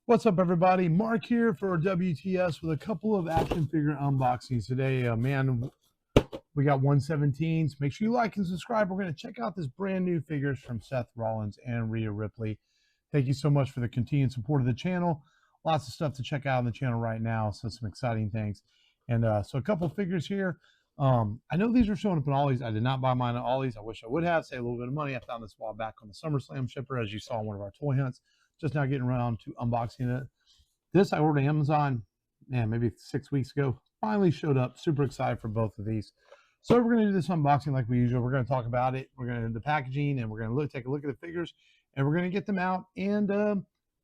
What's up, everybody? Mark here for WTS with a couple of action figure unboxings today. Man, we got 117s. Make sure you like and subscribe. We're going to check out this brand new figures from Seth Rollins and Rhea Ripley. Thank you so much for the continued support of the channel. Lots of stuff to check out on the channel right now, so some exciting things. And so a couple figures here. I know these are showing up in Ollie's. I did not buy mine at Ollie's. I wish I would have. Save a little bit of money. I found this while back on the SummerSlam shipper, as you saw in one of our toy hunts. Just now getting around to unboxing it. This I ordered on Amazon, man, maybe 6 weeks ago. Finally showed up. Super excited for both of these. So we're going to do this unboxing like we usual. We're going to talk about it. We're going to do the packaging, and we're going to take a look at the figures, and we're going to get them out. And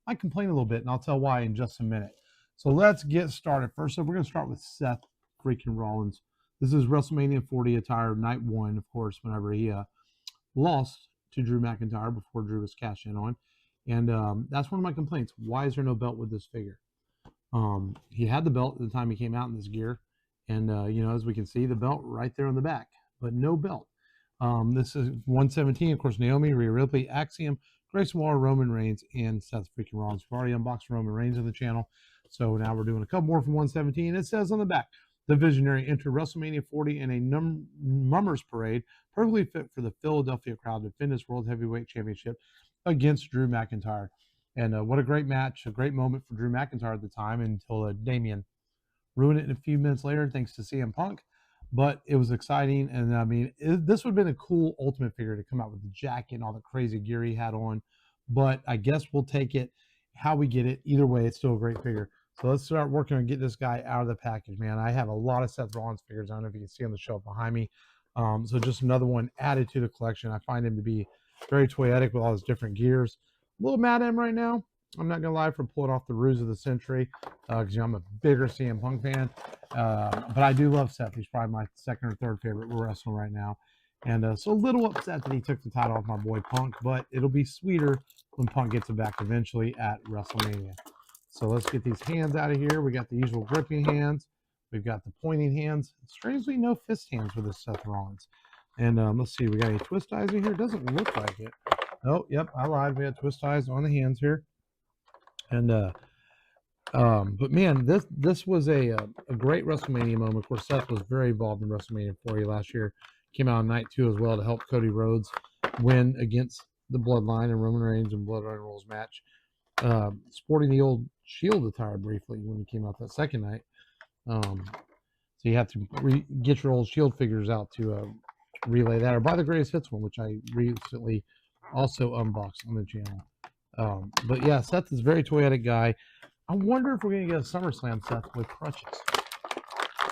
I complain a little bit, and I'll tell why in just a minute. So let's get started. First up, we're going to start with Seth Freakin Rollins. This is WrestleMania 40 attire, night one, of course, whenever he lost to Drew McIntyre before Drew was cashed in on. And that's one of my complaints. Why is there no belt with this figure? He had the belt at the time he came out in this gear. And, as we can see, the belt right there on the back, but no belt. This is 117, of course, Naomi, Rhea Ripley, Axiom, Grayson Waller, Roman Reigns, and Seth Freakin Rollins. We've already unboxed Roman Reigns on the channel. So now we're doing a couple more from 117. It says on the back, the Visionary entered WrestleMania 40 in a mummers parade, perfectly fit for the Philadelphia crowd to defend his World Heavyweight Championship against Drew McIntyre. And what a great match, a great moment for Drew McIntyre at the time until Damian ruined it a few minutes later thanks to CM Punk. But it was exciting, and I mean, this would have been a cool Ultimate figure to come out with the jacket and all the crazy gear he had on. But I guess we'll take it how we get it. Either way, it's still a great figure. So let's start working on getting this guy out of the package, man. I have a lot of Seth Rollins figures. I don't know if you can see on the shelf behind me. So just another one added to the collection. I find him to be very toyetic with all his different gears. A little mad at him right now. I'm not going to lie, for pulling off the ruse of the century, because I'm a bigger CM Punk fan. But I do love Seth. He's probably my second or third favorite wrestler right now. And so a little upset that he took the title off my boy Punk, but it'll be sweeter when Punk gets it back eventually at WrestleMania. So let's get these hands out of here. We got the usual gripping hands. We've got the pointing hands. Strangely, no fist hands with this Seth Rollins. And let's see, we got any twist ties in here? Doesn't look like it. Oh, yep, I lied. We got twist ties on the hands here. And but man, this was a great WrestleMania moment. Of course, Seth was very involved in WrestleMania 40 last year. Came out on night 2 as well to help Cody Rhodes win against the Bloodline and Roman Reigns and Bloodline Rules match. Sporting the old Shield attire briefly when he came out that second night. So you have to get your old Shield figures out to relay that, or buy the Greatest Hits one, which I recently also unboxed on the channel. But yeah, Seth is a very toyetic guy. I wonder if we're going to get a SummerSlam Seth with crutches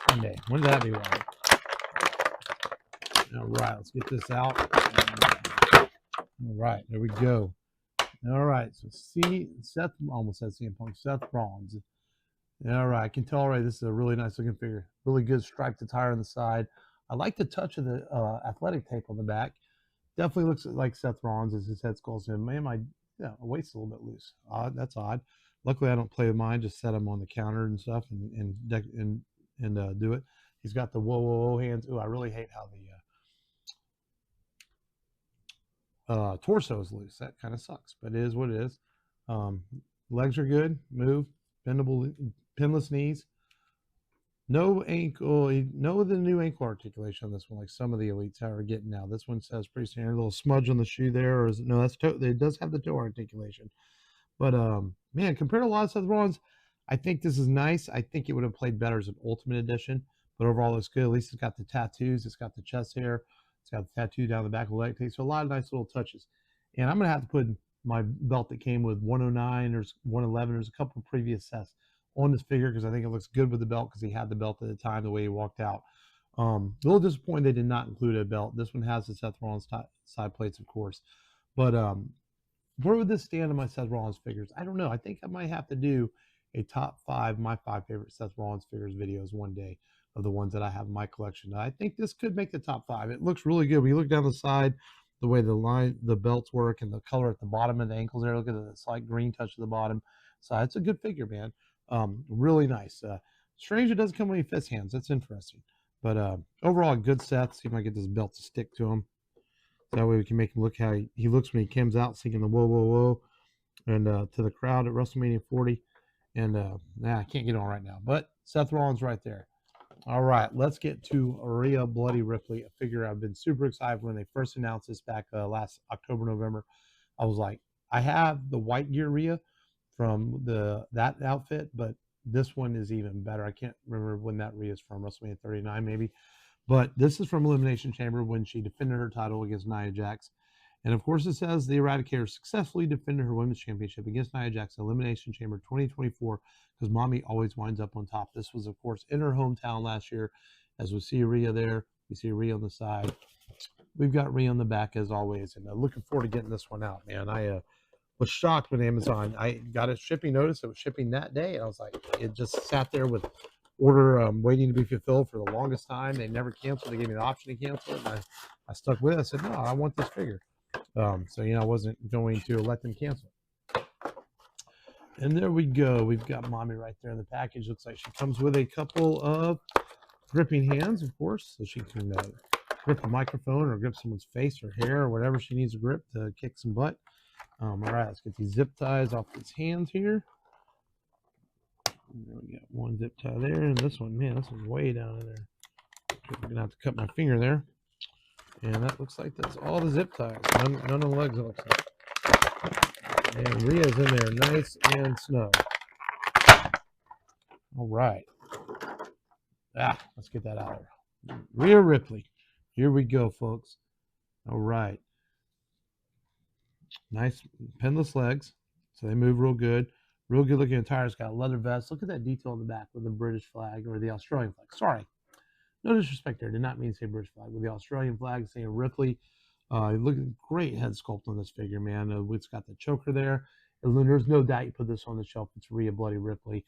one day. Wouldn't that be wild? All right, let's get this out. All right, there we go. All right, so Seth, almost said CM Punk, Seth Rollins. All right, I can tell already this is a really nice looking figure. Really good striped attire on the side. I like the touch of the athletic tape on the back. Definitely looks like Seth Rollins as his head sculpts in. Man, my waist's a little bit loose. Odd, that's odd. Luckily, I don't play with mine. Just set them on the counter and stuff and do it. He's got the whoa hands. Ooh, I really hate how the torso is loose. That kind of sucks, but it is what it is. Legs are good. Move. Bendable, pinless knees. No ankle. No the new ankle articulation on this one, like some of the elites are getting now. This one says pretty standard. A little smudge on the shoe there, or is it, no? That's toe. It does have the toe articulation. But man, compared to a lot of Seth Rollins, I think this is nice. I think it would have played better as an Ultimate Edition, but overall it's good. At least it's got the tattoos. It's got the chest hair. It's got the tattoo down the back of the leg tape. So a lot of nice little touches. And I'm gonna have to put my belt that came with 109 or 111. There's a couple of previous sets on this figure because I think it looks good with the belt because he had the belt at the time the way he walked out. A little disappointed they did not include a belt. This one has the Seth Rollins side plates, of course, but where would this stand in my Seth Rollins figures? I don't know. I think I might have to do a top 5, my 5 favorite Seth Rollins figures videos one day of the ones that I have in my collection. I think this could make the top 5. It looks really good. When you look down the side, the way the belts work and the color at the bottom of the ankles there, look at the slight green touch at the bottom. So it's a good figure, man. Really nice. Strange it doesn't come with any fist hands. That's interesting. But overall, a good Seth. See if I can get this belt to stick to him. That way we can make him look how he looks when he comes out singing the whoa. And to the crowd at WrestleMania 40. And I can't get on right now, but Seth Rollins right there. All right, let's get to Rhea Bloody Ripley, a figure I've been super excited when they first announced this back last October, November. I was like, I have the white gear Rhea from that outfit, but this one is even better. I can't remember when that Rhea is from, WrestleMania 39 maybe. But this is from Elimination Chamber when she defended her title against Nia Jax. And of course, it says the Eradicator successfully defended her women's championship against Nia Jax in Elimination Chamber 2024 because Mommy always winds up on top. This was, of course, in her hometown last year. As we see Rhea there, we see Rhea on the side. We've got Rhea on the back as always. And looking forward to getting this one out, man. I was shocked when Amazon, I got a shipping notice. It was shipping that day. And I was like, it just sat there with order waiting to be fulfilled for the longest time. They never canceled. They gave me the option to cancel it. And I stuck with it. I said, no, I want this figure. So, I wasn't going to let them cancel it. And there we go. We've got Mommy right there in the package. Looks like she comes with a couple of gripping hands, of course, so she can grip a microphone or grip someone's face or hair or whatever she needs to grip to kick some butt. All right, let's get these zip ties off these hands here. There we got one zip tie there, and this one, man, this one's way down in there. I'm gonna have to cut my finger there. And that looks like that's all the zip ties. None of the legs, it looks like. And Rhea's in there, nice and snug. All right. Let's get that out of there. Rhea Ripley. Here we go, folks. All right. Nice pinless legs. So they move real good. Real good looking attire. It's got a leather vest. Look at that detail in the back with the British flag or the Australian flag. Sorry. No disrespect there. Did not mean to say British flag. With the Australian flag saying Ripley. Looking great head sculpt on this figure, man. It's got the choker there. And there's no doubt you put this on the shelf. It's Rhea Bloody Ripley.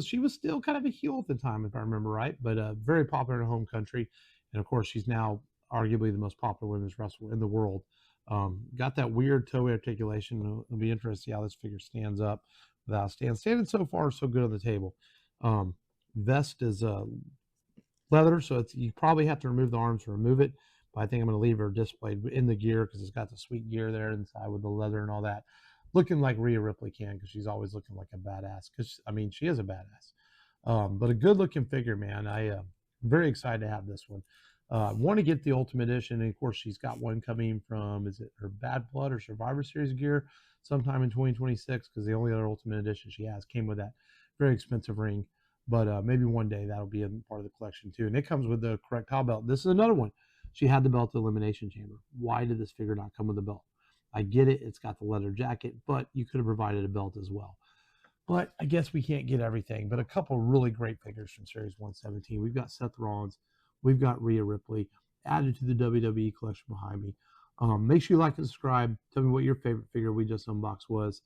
She was still kind of a heel at the time, if I remember right, but very popular in her home country. And of course, she's now arguably the most popular women's wrestler in the world. Got that weird toe articulation. It'll be interesting to see how this figure stands up without standing so far so good on the table. Vest is leather, so you probably have to remove the arms to remove it. But I think I'm going to leave her displayed in the gear because it's got the sweet gear there inside with the leather and all that. Looking like Rhea Ripley can because she's always looking like a badass. Because, she is a badass. But a good-looking figure, man. I'm very excited to have this one. Want to get the Ultimate Edition, and of course, she's got one coming from, is it her Bad Blood or Survivor Series gear sometime in 2026 because the only other Ultimate Edition she has came with that very expensive ring. But maybe one day that'll be a part of the collection too. And it comes with the correct towel belt. This is another one. She had the belt at Elimination Chamber. Why did this figure not come with a belt? I get it. It's got the leather jacket, but you could have provided a belt as well. But I guess we can't get everything. But a couple really great figures from Series 117. We've got Seth Rollins. We've got Rhea Ripley added to the WWE collection behind me. Make sure you like and subscribe. Tell me what your favorite figure we just unboxed was.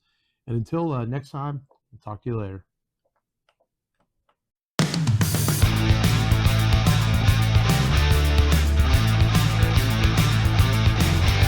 And until next time, I'll talk to you later.